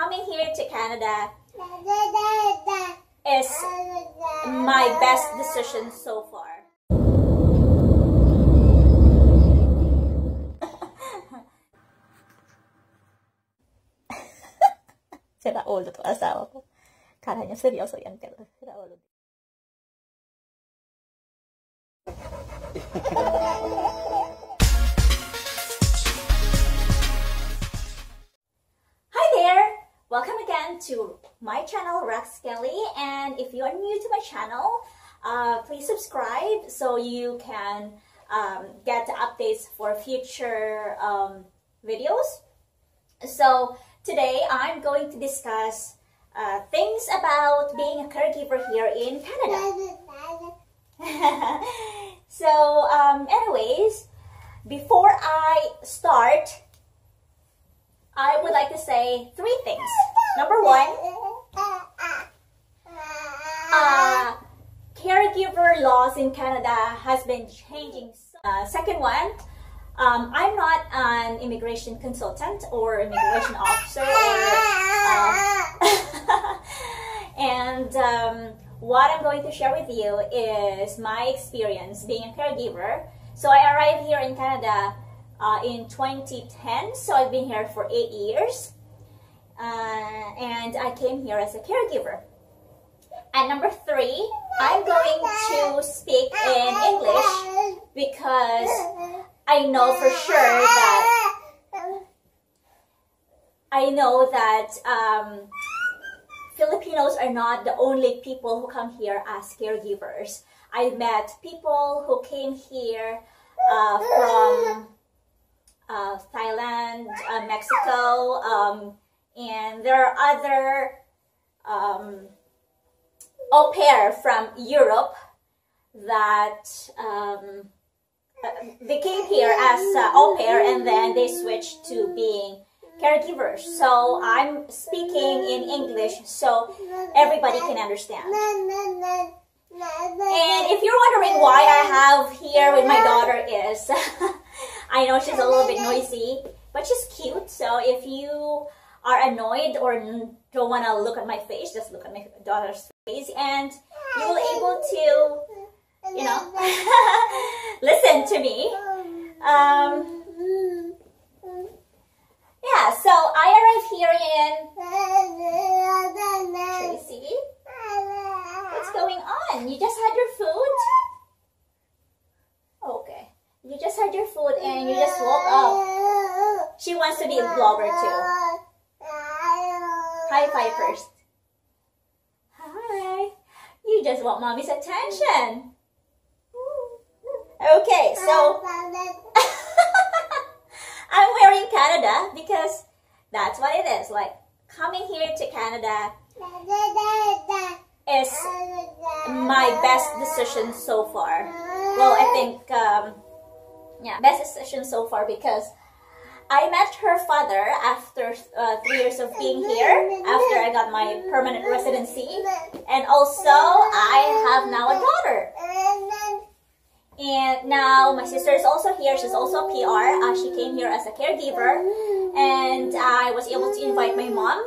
coming here to Canada is my best decision so far. Sira ulo to asawa ko. Kala niya seryoso yan, pero sira ulo. Hi there! Welcome again to my channel, Racz Kelly. And if you are new to my channel, please subscribe so you can get the updates for future videos. So today I'm going to discuss things about being a caregiver here in Canada. So anyways, before I start, I would like to say three things. Number one, caregiver laws in Canada has been changing. Second one, I'm not an immigration consultant or immigration officer, and what I'm going to share with you is my experience being a caregiver. So I arrived here in Canada in 2010, so I've been here for 8 years, and I came here as a caregiver. And number three, I'm going to speak in English because I know for sure that Filipinos are not the only people who come here as caregivers. I met people who came here from Thailand, Mexico, and there are other au pair from Europe that they came here as au pair and then they switched to being caregivers. So I'm speaking in English so everybody can understand. And if you're wondering why I have here with my daughter is, I know she's a little bit noisy, but she's cute. So if you are annoyed or don't want to look at my face, just look at my daughter's face and you will be able to, you know, listen to me. Yeah, so I arrived here in Tracy. What's going on? You just had your food? Okay. You just had your food and you just woke up. She wants to be a vlogger too. High five first. Hi. You just want mommy's attention. Okay, so I'm wearing Canada because that's what it is. Like, coming here to Canada is my best decision so far. Well, I think, yeah, best decision so far because I met her father after 3 years of being here, after I got my permanent residency, and also I have now a daughter. And now my sister is also here. She's also a PR. She came here as a caregiver, and I was able to invite my mom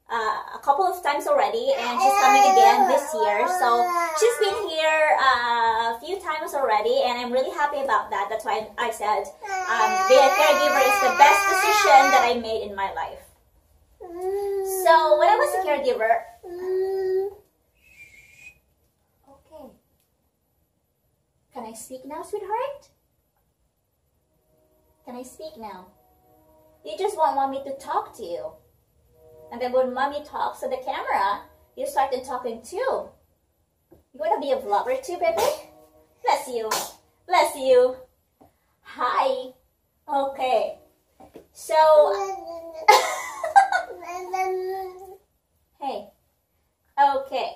a couple of times already, and she's coming again this year. So she's been here a few times already, and I'm really happy about that. That's why I said being a caregiver is the best decision that I made in my life. So when I was a caregiver, okay, can I speak now, sweetheart? Can I speak now? You just want mommy to talk to you. And then when mommy talks to the camera, you started talking too. You want to be a vlogger too, baby? Bless you. Bless you. Hi. Okay. So, hey. Okay.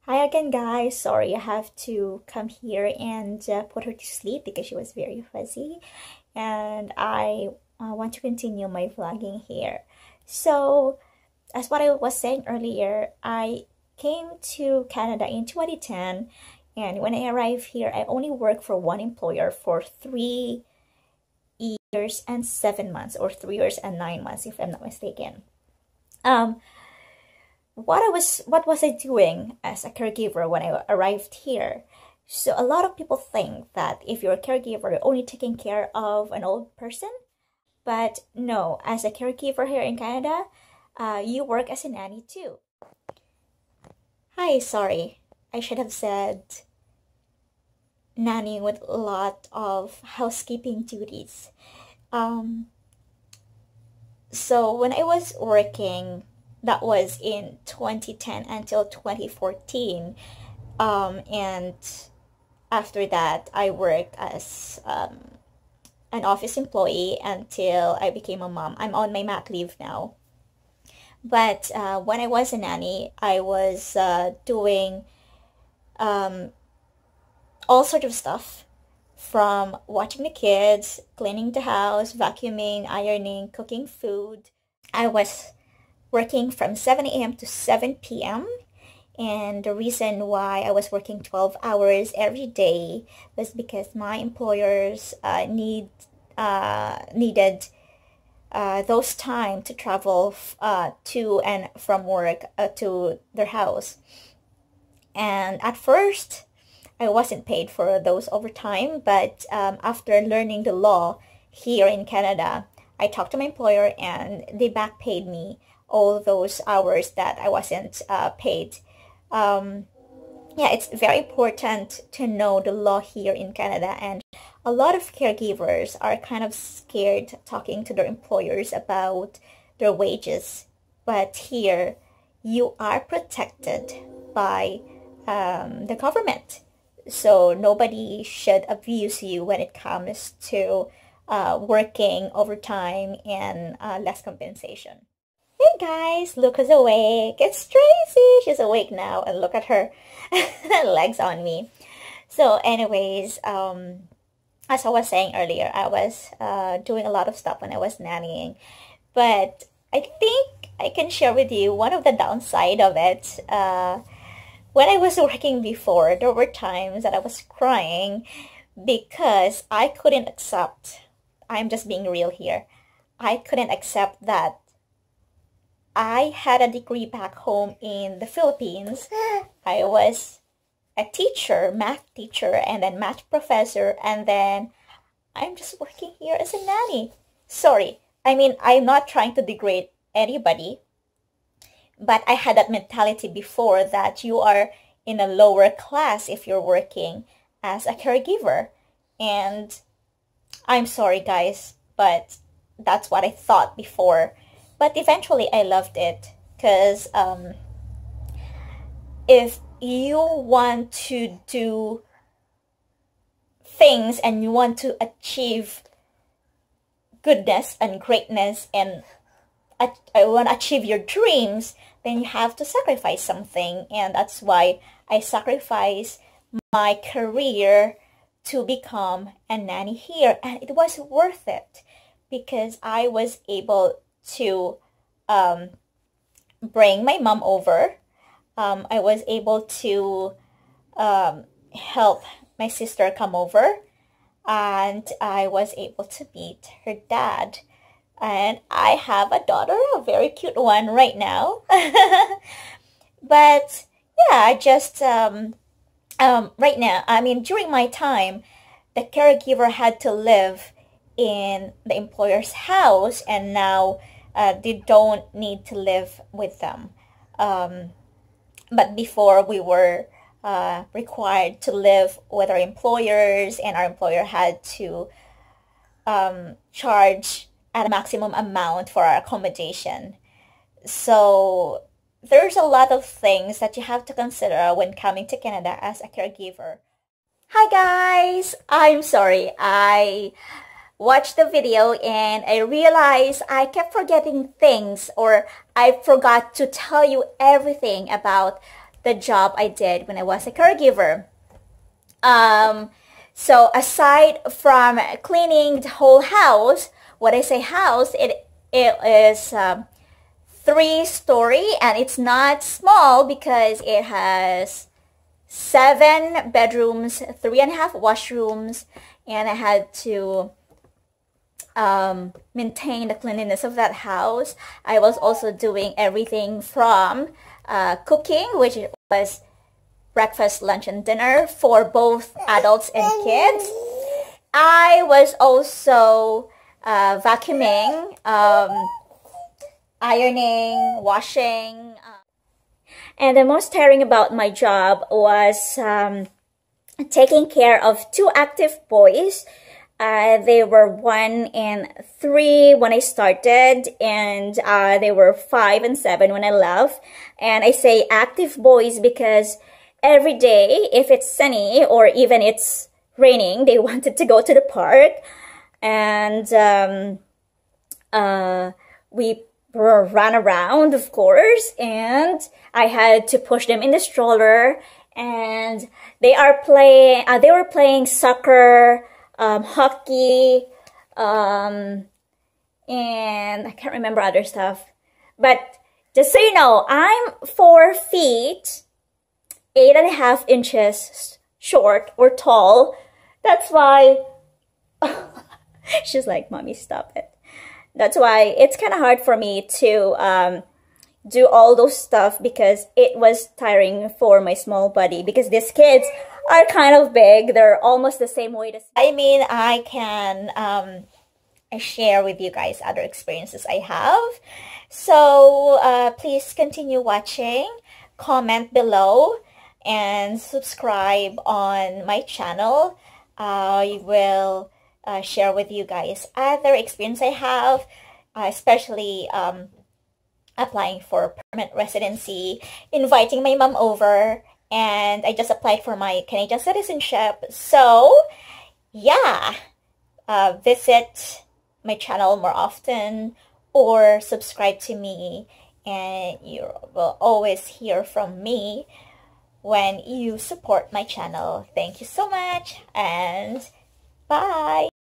Hi again, guys. Sorry, I have to come here and put her to sleep because she was very fuzzy, and I want to continue my vlogging here. So as what I was saying earlier, I came to Canada in 2010, and when I arrived here, I only worked for one employer for 3 years and 7 months, or 3 years and 9 months, if I'm not mistaken. What was I doing as a caregiver when I arrived here? So a lot of people think that if you're a caregiver, you're only taking care of an old person. But no, as a caregiver here in Canada, you work as a nanny too. Hi, sorry. I should have said nanny with a lot of housekeeping duties. So when I was working, that was in 2010 until 2014. And after that, I worked as an office employee until I became a mom. I'm on my mat leave now. But when I was a nanny, I was doing all sorts of stuff, from watching the kids, cleaning the house, vacuuming, ironing, cooking food. I was working from 7 a.m. to 7 p.m. And the reason why I was working 12 hours every day was because my employers needed those time to travel to and from work to their house. And at first, I wasn't paid for those overtime, but after learning the law here in Canada, I talked to my employer and they back paid me all those hours that I wasn't paid. Yeah, it's very important to know the law here in Canada, and a lot of caregivers are kind of scared talking to their employers about their wages. But here, you are protected by the government. So nobody should abuse you when it comes to working overtime and less compensation. Hey guys, Luca's awake. It's Tracy. She's awake now, and look at her legs on me. So anyways, as I was saying earlier, I was doing a lot of stuff when I was nannying. But I think I can share with you one of the downside of it. When I was working before, there were times that I was crying because I couldn't accept, I'm just being real here, I couldn't accept that I had a degree back home in the Philippines. I was a teacher, math teacher, and then math professor, and then I'm just working here as a nanny. Sorry, I mean, I'm not trying to degrade anybody, but I had that mentality before that you are in a lower class if you're working as a caregiver. And I'm sorry, guys, but that's what I thought before. But eventually I loved it because if you want to do things and you want to achieve goodness and greatness and I want to achieve your dreams, then you have to sacrifice something. And that's why I sacrificed my career to become a nanny here. And it was worth it because I was able to bring my mom over. I was able to help my sister come over. And I was able to meet her dad. And I have a daughter, a very cute one right now. But yeah, just right now, I mean, during my time, the caregiver had to live in the employer's house, and now they don't need to live with them. But before, we were required to live with our employers, and our employer had to charge at a maximum amount for our accommodation. So there's a lot of things that you have to consider when coming to Canada as a caregiver. Hi guys! I'm sorry. I watched the video and I realized I kept forgetting things, or I forgot to tell you everything about the job I did when I was a caregiver. So aside from cleaning the whole house, when I say house, it is 3-story, and it's not small because it has 7 bedrooms, 3.5 washrooms, and I had to maintain the cleanliness of that house. I was also doing everything from cooking, which was breakfast, lunch, and dinner for both adults and kids. I was also vacuuming, ironing, washing. And the most tiring about my job was taking care of 2 active boys. They were 1 and 3 when I started, and they were 5 and 7 when I left. And I say active boys because every day, if it's sunny or even it's raining, they wanted to go to the park. And we ran around, of course, and I had to push them in the stroller. And they were playing soccer, hockey, and I can't remember other stuff. But just so you know, I'm 4 feet 8.5 inches short or tall. That's why she's like, "Mommy, stop it." That's why it's kind of hard for me to do all those stuff, because it was tiring for my small body, because these kids are kind of big. They're almost the same weight as I mean, I can share with you guys other experiences I have. So please continue watching, comment below, and subscribe on my channel. I will share with you guys other experience I have, especially applying for permanent residency, inviting my mom over, and I just applied for my Canadian citizenship. So yeah, visit my channel more often or subscribe to me, and you will always hear from me when you support my channel. Thank you so much, and bye.